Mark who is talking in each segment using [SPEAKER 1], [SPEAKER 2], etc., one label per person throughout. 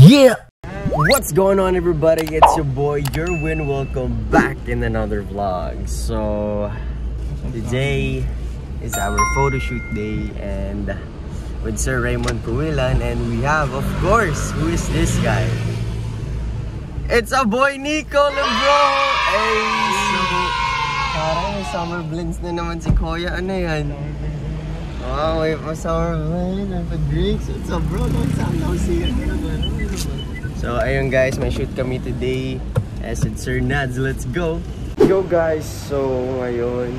[SPEAKER 1] Yeah! What's going on, everybody? It's your boy, Jerwin. Welcome back in another vlog. So, today is our photo shoot day and with Sir Raymond Puwilan, and we have, of course, who is this guy? It's a boy, Nico Lebron! Hey! So, parang may summer blends na naman si Kuya. Ano yan? Oh, wait for summer blends and for drinks. What's up, bro? Don't sound no see it. So, ayun guys, may shoot kami today as it's Sir Nads. Let's go! Yo guys, so ngayon,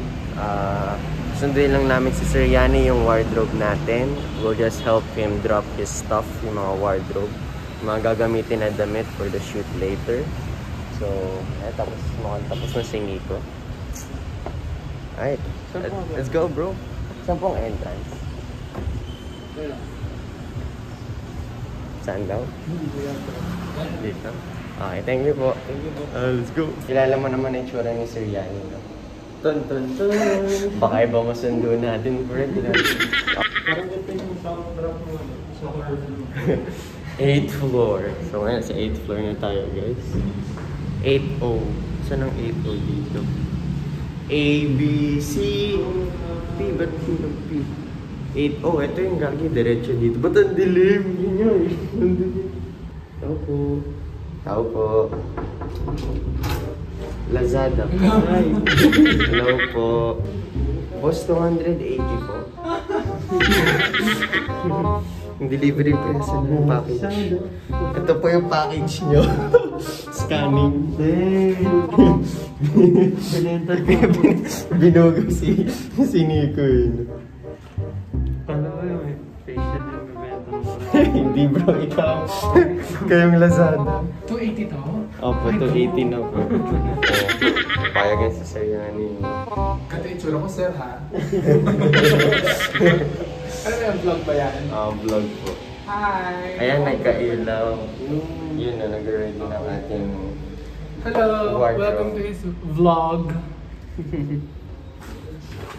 [SPEAKER 1] sunduin lang namin si Sir Yanni yung wardrobe natin. We'll just help him drop his stuff, yung mga wardrobe. Mga gagamitin na damit for the shoot later. So, tapos na singi ko. Alright, let's go bro. Saan pong entrance? Saan daw? Dito? Okay, thank you po. Let's go. Kilala mo naman ang itsura ni Sir Yanni, no? Tun. Baka iba masundo natin, friend.
[SPEAKER 2] Parang ito yung soundtrack mo sa horror.
[SPEAKER 1] 8th floor. So ngayon sa 8th floor na tayo, guys. 8-0. Saan ang 8-0 dito? A, B, C, P. Ba't P ng P? 8-0. Ito yung gagi. Diretso dito. Ba't ang dilim? Ganyan. Ang dilim. Tao po. Tao po. Lazada. Hi. Hello po. Boss, 280 po. Yung delivery person ng package. Ito po yung package nyo. Scanning. Binugo si Nico yun.
[SPEAKER 2] Paano ba yung facial yung bibenta mo?
[SPEAKER 1] Hindi bro, ikaw. Kayong Lazada.
[SPEAKER 2] 280 to?
[SPEAKER 1] Opo, 280 na po. Payagan si Sir Yanni.
[SPEAKER 2] Kata yung tsura ko, sir, ha? Ano ba yung vlog ba yan?
[SPEAKER 1] Vlog po.
[SPEAKER 2] Hi!
[SPEAKER 1] Ayan, nagka-ilaw. Yun na, nag-ready ng ating
[SPEAKER 2] Hello!
[SPEAKER 1] wardrobe.
[SPEAKER 2] Welcome to his vlog.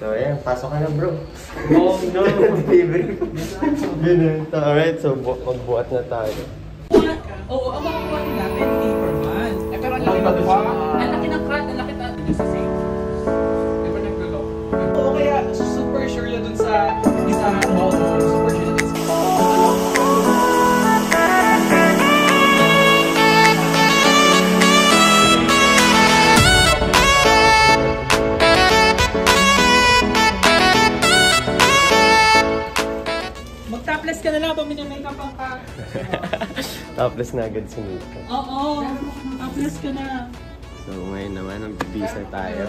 [SPEAKER 1] So, ayan, pasok ka na bro.
[SPEAKER 2] Oh no!
[SPEAKER 1] Delivery. Ganun. Alright, so magbuhat na tayo.
[SPEAKER 3] Oo, ang makukuha nila 10K per month. Eh, pero ang laki ng cut, ang laki natin yung sa safe.
[SPEAKER 2] Di ba nagdalo?
[SPEAKER 3] Oo, kaya super sure yun dun sa isang mall. Super sure yun. Mag-topless ka na lang, pamini-makeup ang ka.
[SPEAKER 1] Topless na agad si Nico.
[SPEAKER 3] Oo, topless ka na.
[SPEAKER 1] So, ngayon naman, nagbibisa tayo.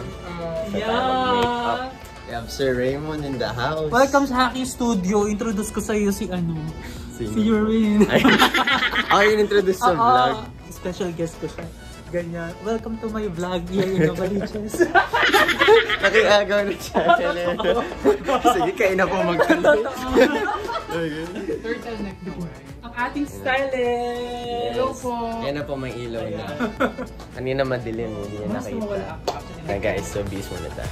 [SPEAKER 3] Yeah!
[SPEAKER 1] We have Sir Raymond in the house.
[SPEAKER 3] Welcome sa aking studio. Introduce ko sa iyo si si Jerwin.
[SPEAKER 1] Ako yung introduce sa vlog.
[SPEAKER 3] Special guest ko siya. Ganyan. Welcome to my vlog. Iyan yung Baliches.
[SPEAKER 1] Nakiagaw na siya. Sige, kayo na po mag-content.
[SPEAKER 2] Turtleneck na po.
[SPEAKER 3] Ang ating stylist.
[SPEAKER 1] Hello po. Yan na po, may ilaw na. Kanina madilim, hindi niya nakita. Kaya guys, so bis muna tayo.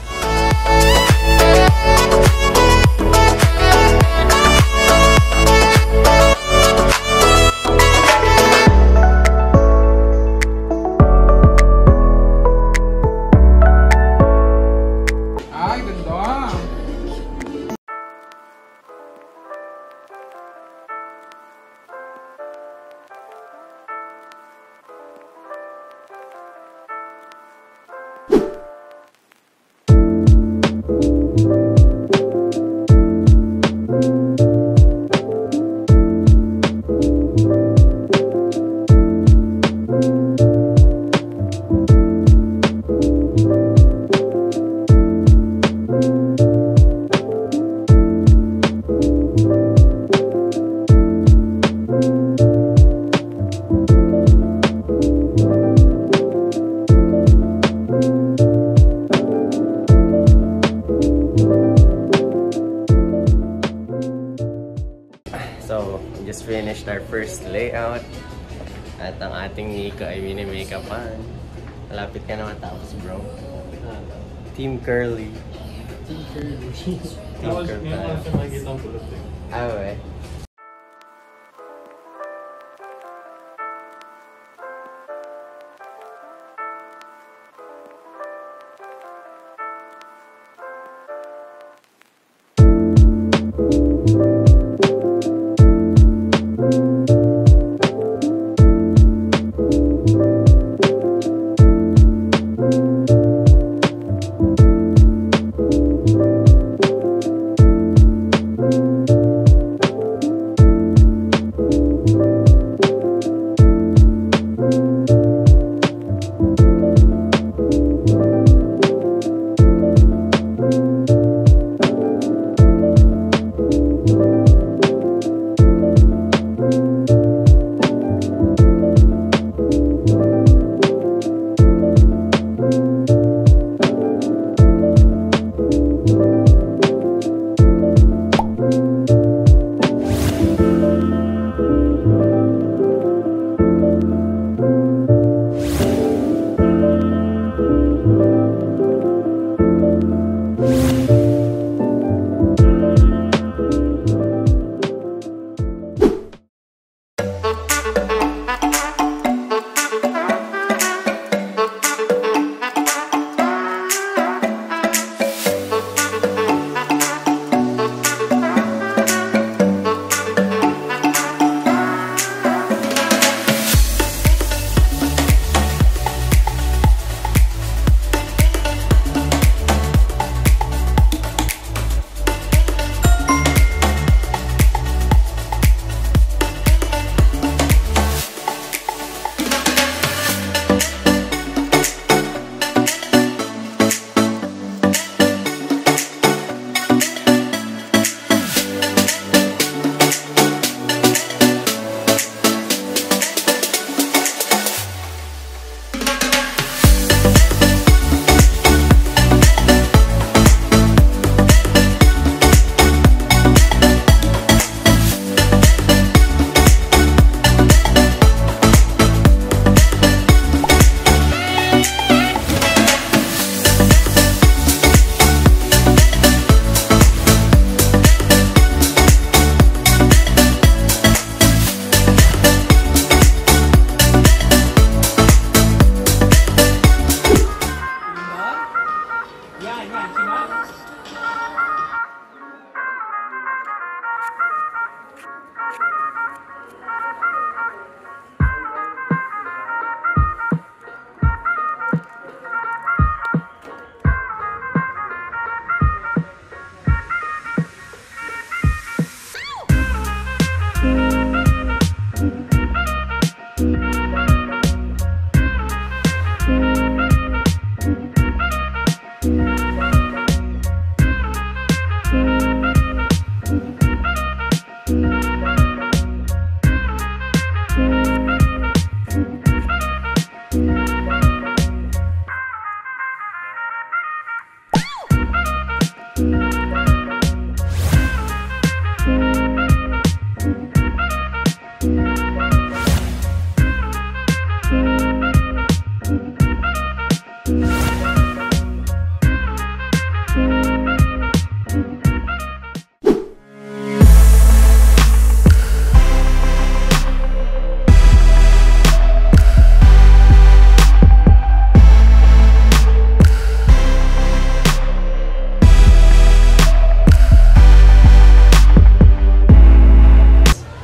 [SPEAKER 2] Ay, ganda!
[SPEAKER 1] So, we just finished our first layout. At ang ating Nico ay mini-makeupan. Malapit ka na matapos, bro. Team Curly.
[SPEAKER 2] Team Curly.
[SPEAKER 1] Team Curly.
[SPEAKER 2] Ngayon ko siya makikita ang pulot eh.
[SPEAKER 1] Ah, we.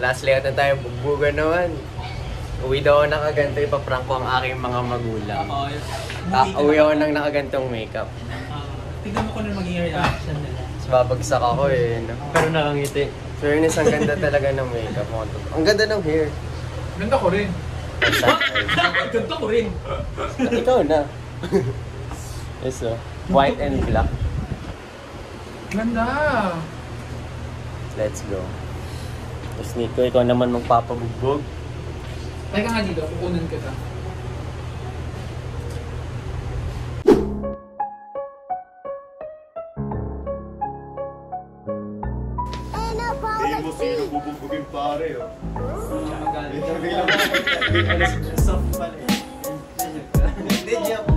[SPEAKER 1] last layout na tayo, bugbugan naman. Uwi daw ako nakaganto, ipaprank ko ang aking mga magulang. Uwi ako nang nakagantong makeup.
[SPEAKER 3] Tignan mo kung ano magiging reaction nila.
[SPEAKER 1] So, babagsak ako eh. No?
[SPEAKER 2] Pero nakangiti.
[SPEAKER 1] So, yun ang ganda talaga ng makeup mo. Ang ganda ng hair.
[SPEAKER 3] Ganda ko rin. Ganda ko rin.
[SPEAKER 1] Ikaw na. Yes, so, white and black.
[SPEAKER 3] Ganda.
[SPEAKER 1] Let's go. Tapos Nico, ikaw naman magpapabugbog.
[SPEAKER 3] Teka nga dito, kukunan kita.
[SPEAKER 4] Hindi mo sino bububugin pare, oh.
[SPEAKER 1] Soft pala. Hindi, joke.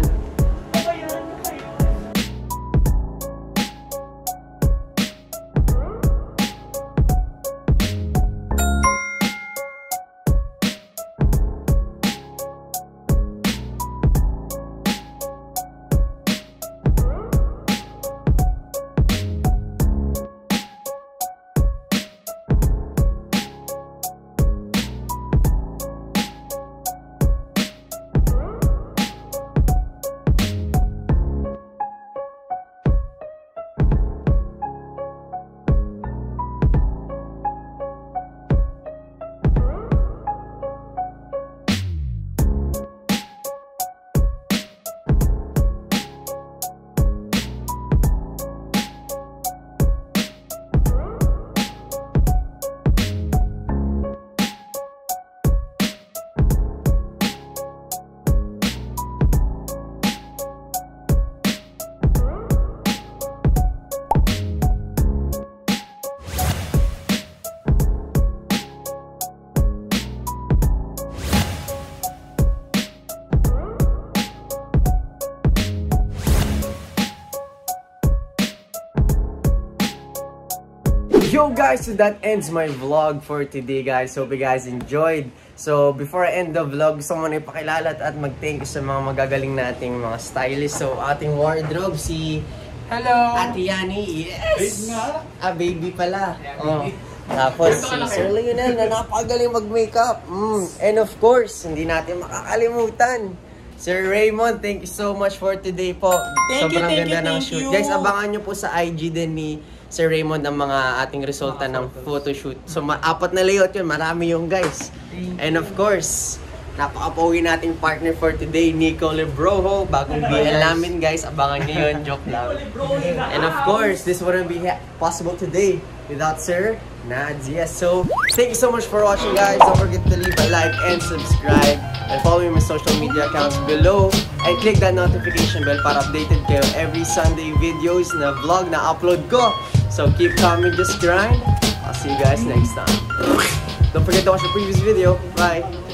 [SPEAKER 1] Yo guys, so that ends my vlog for today guys. Hope you guys enjoyed. So before I end the vlog, gusto ko na ipakilala at mag-thank you sa mga magagaling nating mga stylist. So ating wardrobe, si
[SPEAKER 3] Hello!
[SPEAKER 1] Ate Yani, yes!
[SPEAKER 3] Babe nga.
[SPEAKER 1] Ah, baby pala.
[SPEAKER 3] Yeah,
[SPEAKER 1] Oh.
[SPEAKER 3] baby.
[SPEAKER 1] Tapos
[SPEAKER 3] Ganito
[SPEAKER 1] si
[SPEAKER 3] kalaki.
[SPEAKER 1] Sir Lionel na napakagaling mag-makeup. And of course, hindi natin makakalimutan, Sir Raymond, thank you so much for today po. Sobrang ganda ng shoot. Guys, abangan nyo po sa IG din ni Sir Raymond ang mga ating resulta ng photoshoot. So, apat na layout yun. Marami yung guys. And of course, napaka-pogi nating partner for today, Nico Lebroho. Bagong BL namin guys. Abangan nyo yun. Joke lang. And of course, this wouldn't be possible today without Sir Nads. Yes, so thank you so much for watching guys. Don't forget to leave a like and subscribe. And follow me on my social media accounts below. And click that notification bell para updated kayo every Sunday videos na vlog na upload ko. So keep coming, just grind. I'll see you guys next time. Don't forget to watch the previous video. Bye!